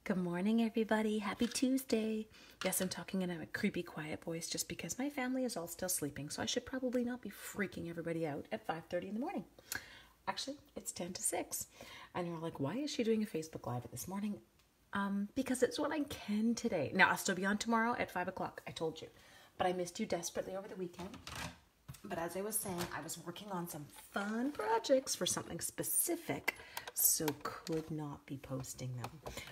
Good morning, everybody. Happy Tuesday. Yes, I'm talking in a creepy, quiet voice just because my family is all still sleeping, so I should probably not be freaking everybody out at 5:30 in the morning. Actually, it's 10 to 6. And you're like, why is she doing a Facebook Live this morning? Because it's what I can today. Now, I'll still be on tomorrow at 5 o'clock. I told you. But I missed you desperately over the weekend. But as I was saying, I was working on some fun projects for something specific, so could not be posting them.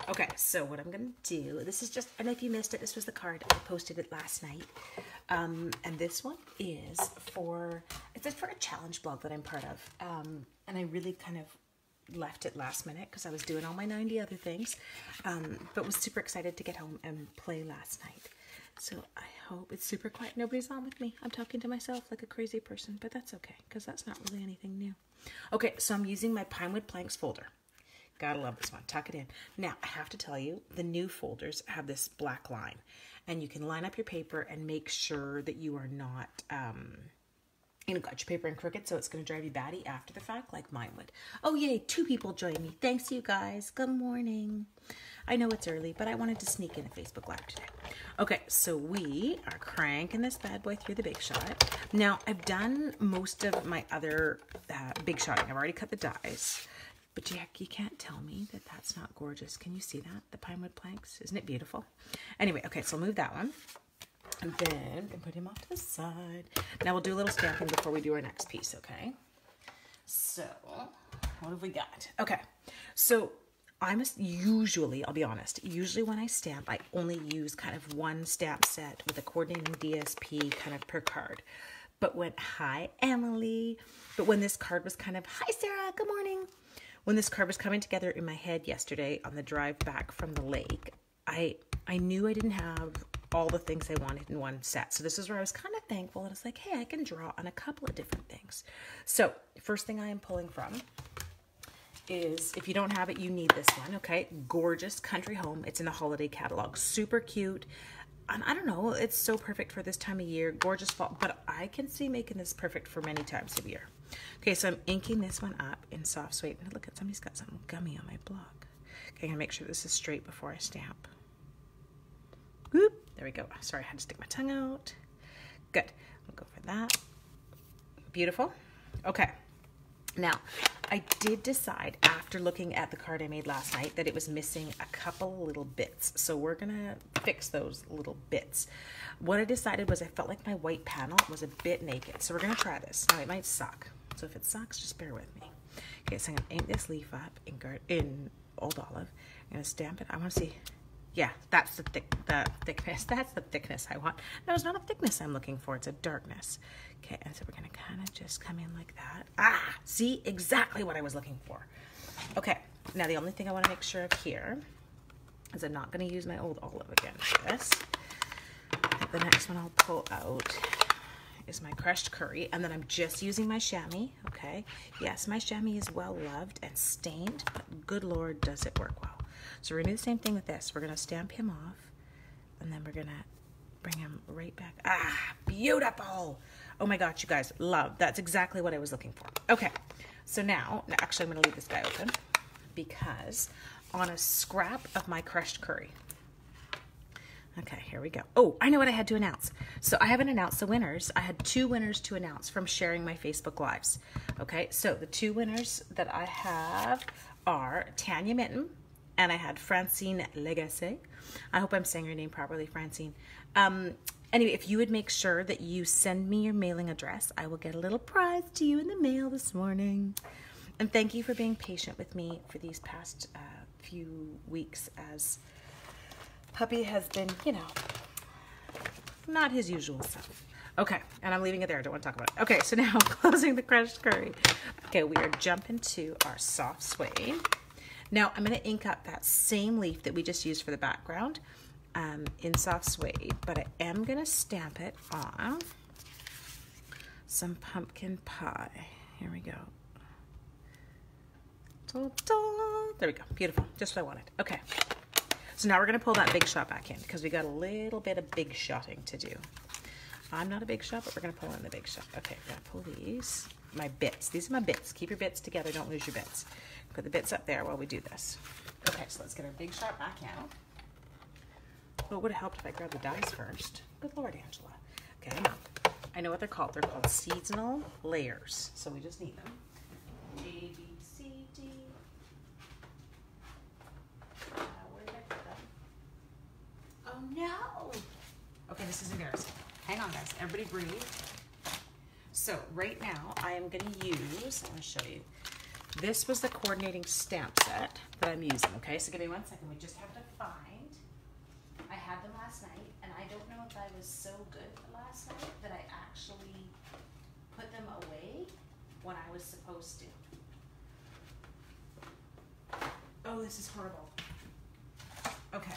Okay, so what I'm going to do, this is just, and if you missed it, this was the card. I posted it last night. And this one is for, it's for a challenge blog that I'm part of. And I really kind of left it last minute because I was doing all my 90 other things, but was super excited to get home and play last night. So I hope it's super quiet. Nobody's on with me. I'm talking to myself like a crazy person, but that's okay because that's not really anything new. Okay, so I'm using my Pinewood Planks folder. Gotta love this one. Tuck it in. Now, I have to tell you, the new folders have this black line, and you can line up your paper and make sure that you are not, got your paper in crooked, so it's going to drive you batty after the fact, like mine would. Oh, yay, 2 people joined me. Thanks, you guys. Good morning. I know it's early, but I wanted to sneak in a Facebook Live today. Okay, so we are cranking this bad boy through the Big Shot. Now, I've done most of my other Big Shotting. I've already cut the dies, but you can't tell me that that's not gorgeous. Can you see that? The Pinewood Planks? Isn't it beautiful? Anyway, okay, so I'll move that one. And then we can put him off to the side. Now we'll do a little stamping before we do our next piece, okay? So, what have we got? Okay, so usually, I'll be honest, usually when I stamp, I only use kind of one stamp set with a coordinating DSP kind of per card. But hi, Emily. But when this card was kind of, hi, Sarah, good morning. When this card was coming together in my head yesterday on the drive back from the lake, I knew I didn't have all the things I wanted in one set. So this is where I was kind of thankful. And I was like, hey, I can draw on a couple of different things. So first thing I am pulling from is, if you don't have it, you need this one, okay? Gorgeous Country Home. It's in the holiday catalog. Super cute. And I don't know, it's so perfect for this time of year. Gorgeous fall, but I can see making this perfect for many times of year. Okay, so I'm inking this one up in Soft Suede. Look at, somebody's got something gummy on my block. Okay, I'm gonna make sure this is straight before I stamp. Whoop, there we go. Sorry, I had to stick my tongue out. Good, we'll go for that. Beautiful. Okay, now I did decide after looking at the card I made last night that it was missing a couple little bits. So we're gonna fix those little bits. What I decided was I felt like my white panel was a bit naked. So we're gonna try this. Now it might suck. So if it sucks, just bear with me. Okay, so I'm gonna ink this leaf up in Old Olive. I'm gonna stamp it. I wanna see. Yeah, that's the thickness. That's the thickness I want. No, it's not a thickness I'm looking for. It's a darkness. Okay, and so we're going to kind of just come in like that. Ah, see? Exactly what I was looking for. Okay, now the only thing I want to make sure of here is I'm not going to use my Old Olive again for this. I think the next one I'll pull out is my crushed curry, and then I'm just using my chamois, okay? Yes, my chamois is well loved and stained, but good Lord, does it work well. So we're going to do the same thing with this. We're going to stamp him off, and then we're going to bring him right back. Ah, beautiful. Oh my gosh, you guys, love. That's exactly what I was looking for. Okay, so now actually I'm going to leave this guy open because on a scrap of my crushed curry. Okay, here we go. Oh, I know what I had to announce. So I haven't announced the winners. I had 2 winners to announce from sharing my Facebook Lives. Okay, so the 2 winners that I have are Tanya Mitten, and I had Francine Legacy. I hope I'm saying your name properly, Francine. Anyway, if you would make sure that you send me your mailing address, I will get a little prize to you in the mail this morning. And thank you for being patient with me for these past few weeks, as puppy has been, you know, not his usual self. Okay, and I'm leaving it there. I don't want to talk about it. Okay, so now I'm closing the crushed curry. Okay, we are jumping to our Soft Suede. Now, I'm going to ink up that same leaf that we just used for the background in Soft Suede, but I am going to stamp it on some pumpkin pie. Here we go. There we go. Beautiful. Just what I wanted. Okay. So now we're going to pull that Big Shot back in because we got a little bit of Big Shotting to do. I'm not a Big Shot, but we're going to pull in the Big Shot. Okay, we're going to pull these. My bits. These are my bits. Keep your bits together. Don't lose your bits. put the bits up there while we do this. Okay, so let's get our big sharp backhand. Well, it would have helped if I grabbed the dies first. Good Lord, Angela. Okay, I know what they're called. They're called seasonal layers. So we just need them. A, B, C, D. Where did I put them? Oh no! Okay, this is embarrassing. Hang on, guys. Everybody breathe. So right now, I am going to use, I'm going to show you. This was the coordinating stamp set that I'm using, okay? So give me 1 second. We just have to find. I had them last night, and I don't know if I was so good last night that I actually put them away when I was supposed to. Oh, this is horrible. Okay.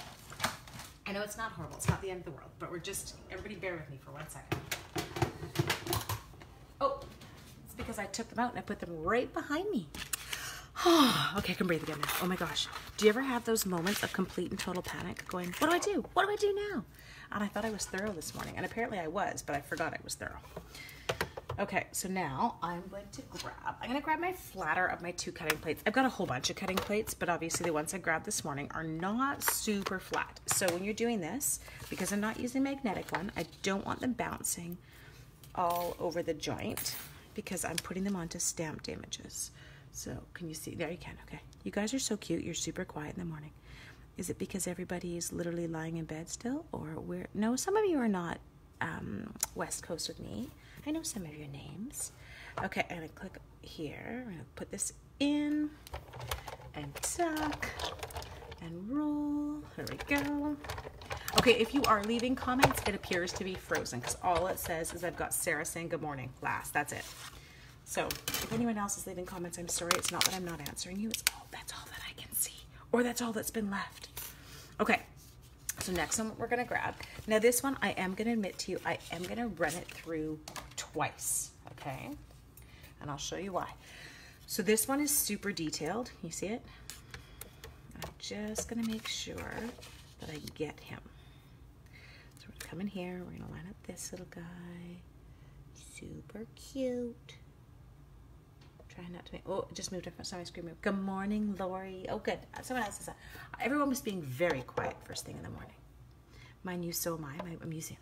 I know it's not horrible. It's not the end of the world, but we're just, everybody bear with me for 1 second. Oh, it's because I took them out and I put them right behind me. Okay, I can breathe again now. Oh my gosh. Do you ever have those moments of complete and total panic going, what do I do? What do I do now? And I thought I was thorough this morning, and apparently I was, but I forgot I was thorough. Okay, so now I'm going to grab my flatter of my 2 cutting plates. I've got a whole bunch of cutting plates, but obviously the ones I grabbed this morning are not super flat. So when you're doing this, because I'm not using a magnetic one, I don't want them bouncing all over the joint because I'm putting them onto stamped images. So can you see? There you can. Okay. You guys are so cute. You're super quiet in the morning. Is it because everybody is literally lying in bed still, or where? No, some of you are not West Coast with me. I know some of your names. Okay, I'm gonna click here. I'm gonna put this in and tuck and roll. There we go. Okay, if you are leaving comments, it appears to be frozen because all it says is I've got Sarah saying good morning last. That's it. So if anyone else is leaving comments, I'm sorry. It's not that I'm not answering you. That's all that I can see, or that's all that's been left. Okay. So next one we're gonna grab. Now this one, I am gonna admit to you, I am gonna run it through twice, okay? And I'll show you why. So this one is super detailed. You see it? I'm just gonna make sure that I get him. So we're gonna come in here. We're gonna line up this little guy. Super cute. Trying not to make, oh, it just moved up. Sorry, screen move. Good morning, Lori. Oh, good. Someone else is up. Everyone was being very quiet first thing in the morning. Mind you, so am I. I'm using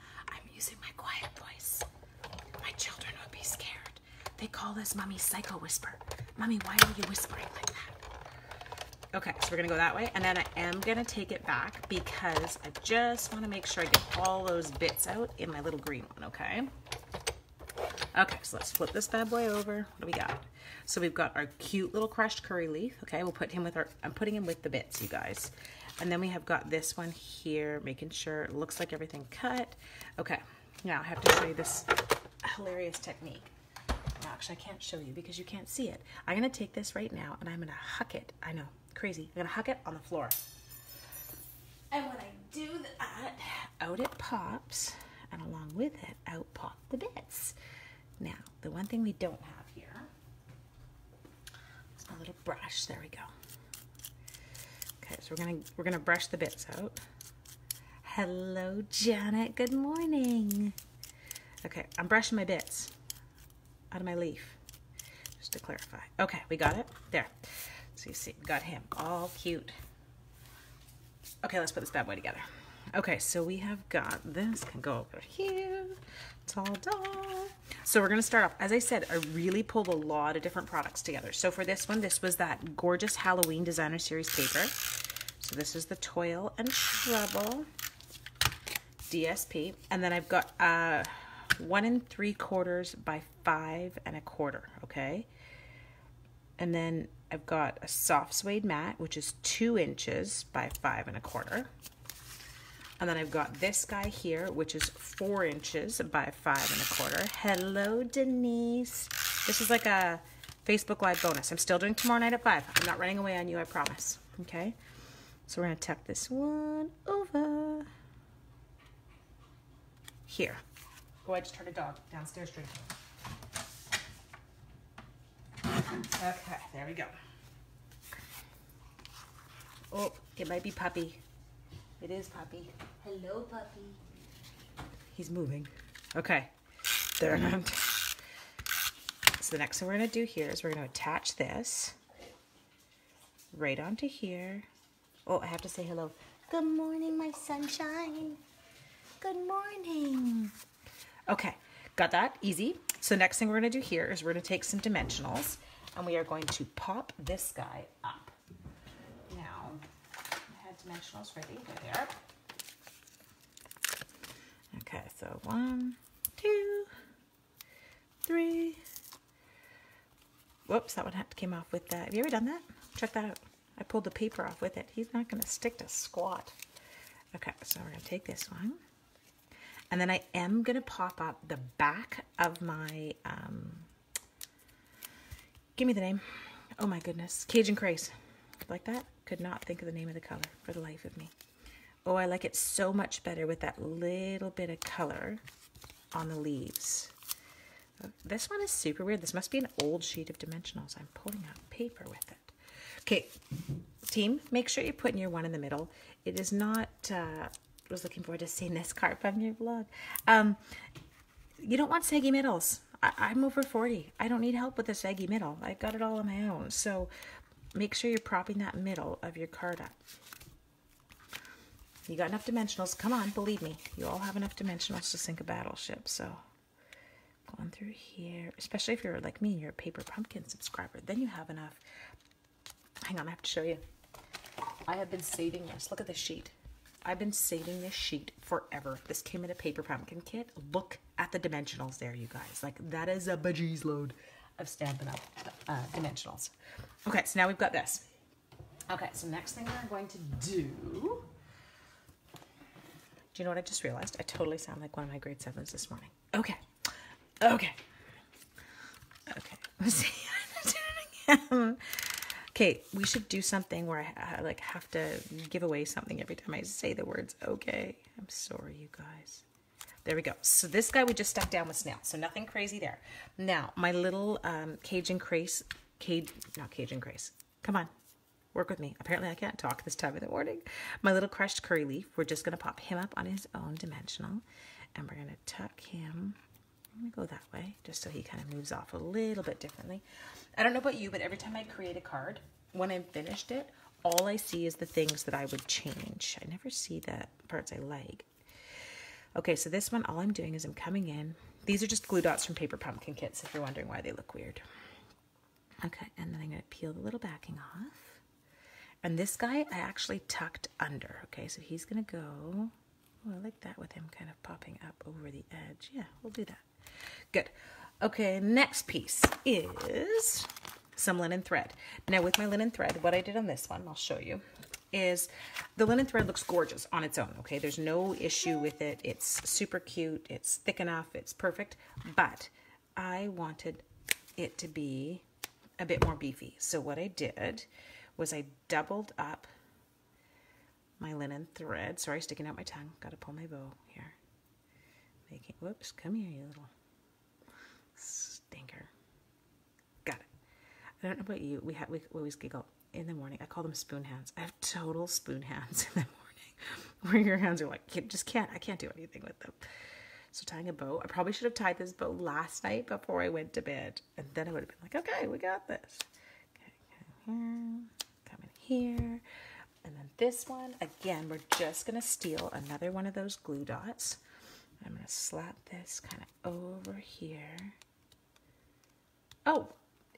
my quiet voice. My children would be scared. They call this Mommy Psycho Whisper. Mommy, why are you whispering like that? Okay, so we're gonna go that way, and then I am gonna take it back because I just want to make sure I get all those bits out in my little green one. Okay. Okay, so let's flip this bad boy over. What do we got? So we've got our cute little crushed curry leaf. Okay, we'll put him with I'm putting him with the bits, you guys. And then we have got this one here, making sure it looks like everything cut. Okay, now I have to show you this hilarious technique. Now, actually, I can't show you because you can't see it. I'm gonna take this right now and I'm gonna huck it. I know, crazy. I'm gonna huck it on the floor. And when I do that, out it pops, and along with it, out pop the bits. Now, the one thing we don't have here is a little brush. There we go. Okay, so we're gonna brush the bits out. Hello, Janet. Good morning. Okay, I'm brushing my bits out of my leaf, just to clarify. Okay, we got it there. So you see, we got him all cute. Okay, let's put this bad boy together. Okay, so we have got this, can go over here, ta-da. So we're gonna start off, as I said, I really pulled a lot of different products together. So for this one, this was that gorgeous Halloween Designer Series paper. So this is the Toil and Trouble DSP. And then I've got 1 3/4 by 5 1/4, okay? And then I've got a soft suede mat, which is 2 inches by 5 1/4. And then I've got this guy here, which is 4 inches by 5 1/4. Hello, Denise. This is like a Facebook Live bonus. I'm still doing tomorrow night at 5. I'm not running away on you, I promise. Okay? So we're gonna tuck this one over here. Oh, I just heard a dog downstairs drinking. Okay, there we go. Oh, it might be Puppy. It is Puppy. Hello, Puppy. He's moving. Okay. There. So the next thing we're going to do here is we're going to attach this right onto here. Oh, I have to say hello. Good morning, my sunshine. Good morning. Okay, got that? Easy. So next thing we're going to do here is we're going to take some dimensionals and we are going to pop this guy up. Now, I had dimensionals ready. There they are. Okay, so 1, 2, 3. Whoops, that one came off with that. Have you ever done that? Check that out. I pulled the paper off with it. He's not going to stick to squat. Okay, so we're going to take this one. And then I am going to pop up the back of my, give me the name. Oh my goodness. Cajun Craze. Like that? Could not think of the name of the color for the life of me. Oh, I like it so much better with that little bit of color on the leaves. This one is super weird. This must be an old sheet of dimensionals. I'm pulling out paper with it. Okay, team, make sure you're putting your one in the middle. It is not, I was looking forward to seeing this card from your vlog. You don't want saggy middles. I'm over 40. I don't need help with a saggy middle. I've got it all on my own. So make sure you're propping that middle of your card up. You got enough dimensionals. Come on, believe me. You all have enough dimensionals to sink a battleship. So going through here, especially if you're like me, you're a Paper Pumpkin subscriber, then you have enough. Hang on, I have to show you. I have been saving this. Look at this sheet. I've been saving this sheet forever. This came in a Paper Pumpkin kit. Look at the dimensionals there, you guys. Like, that is a bejeez load of Stampin' Up! Dimensionals. Okay, so now we've got this. Okay, so next thing we're going to do... Do you know what I just realized? I totally sound like one of my grade 7s this morning. Okay. Okay. Okay. Let's see. Do it again. Okay, we should do something where I like have to give away something every time I say the words okay. I'm sorry, you guys. There we go. So this guy we just stuck down with snail. So nothing crazy there. Now, my little Cajun Craze. Not Cajun Craze. Come on. Work with me. Apparently I can't talk this time of the morning. My little crushed curry leaf. We're just going to pop him up on his own dimensional. And we're going to tuck him. I'm going to go that way, just so he kind of moves off a little bit differently. I don't know about you, but every time I create a card, when I've finished it, all I see is the things that I would change. I never see the parts I like. Okay, so this one, all I'm doing is I'm coming in. These are just glue dots from Paper Pumpkin kits, if you're wondering why they look weird. Okay, and then I'm going to peel the little backing off. And this guy, I actually tucked under. Okay, so he's going to go... Oh, I like that with him kind of popping up over the edge. Yeah, we'll do that. Good. Okay, next piece is some linen thread. Now with my linen thread, what I did on this one, I'll show you, is the linen thread looks gorgeous on its own, okay? There's no issue with it. It's super cute. It's thick enough. It's perfect. But I wanted it to be a bit more beefy. So what I did was I doubled up my linen thread. Sorry, sticking out my tongue. Got to pull my bow here. Making, whoops, come here, you little stinker. Got it. I don't know about you. We always giggle in the morning. I call them spoon hands. I have total spoon hands in the morning, where your hands are like, I can't do anything with them. So tying a bow. I probably should have tied this bow last night before I went to bed, and then I would have been like, okay, we got this. Okay, come in here. And then this one, again, we're just going to steal another one of those glue dots. I'm going to slap this kind of over here. Oh,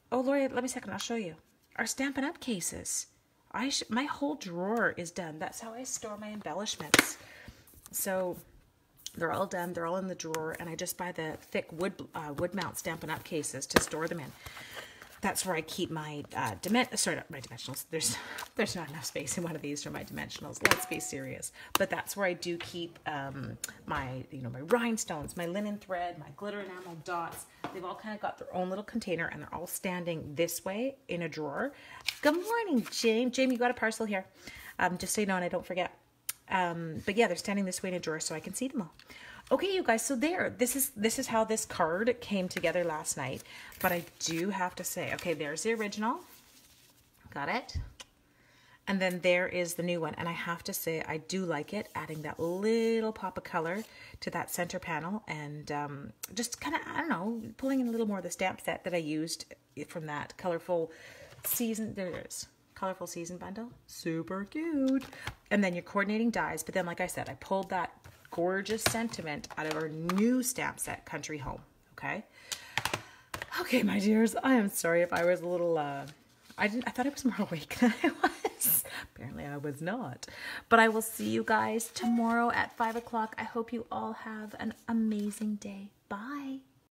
Lori, let me a second. I'll show you. Our Stampin' Up! Cases. My whole drawer is done. That's how I store my embellishments. So they're all done. They're all in the drawer. And I just buy the thick wood mount Stampin' Up! Cases to store them in. That's where I keep my dimensionals. There's not enough space in one of these for my dimensionals. Let's be serious. But that's where I do keep my rhinestones, my linen thread, my glitter enamel dots. They've all kind of got their own little container, and they're all standing this way in a drawer. Good morning, Jamie. Jamie, you got a parcel here. Just so you know, and I don't forget. But yeah, they're standing this way in a drawer, so I can see them all. Okay, you guys, so this is how this card came together last night. But I do have to say, okay, there's the original. Got it? And then there is the new one. And I have to say, I do like it, adding that little pop of color to that center panel. And just kind of, I don't know, pulling in a little more of the stamp set that I used from that colorful season. There it is. colorful season bundle. Super cute. And then your coordinating dies. But then, like I said, I pulled that gorgeous sentiment out of our new stamp set, Country Home. Okay. Okay, my dears. I am sorry if I was a little, I thought I was more awake than I was. Apparently I was not. But I will see you guys tomorrow at 5 o'clock. I hope you all have an amazing day. Bye.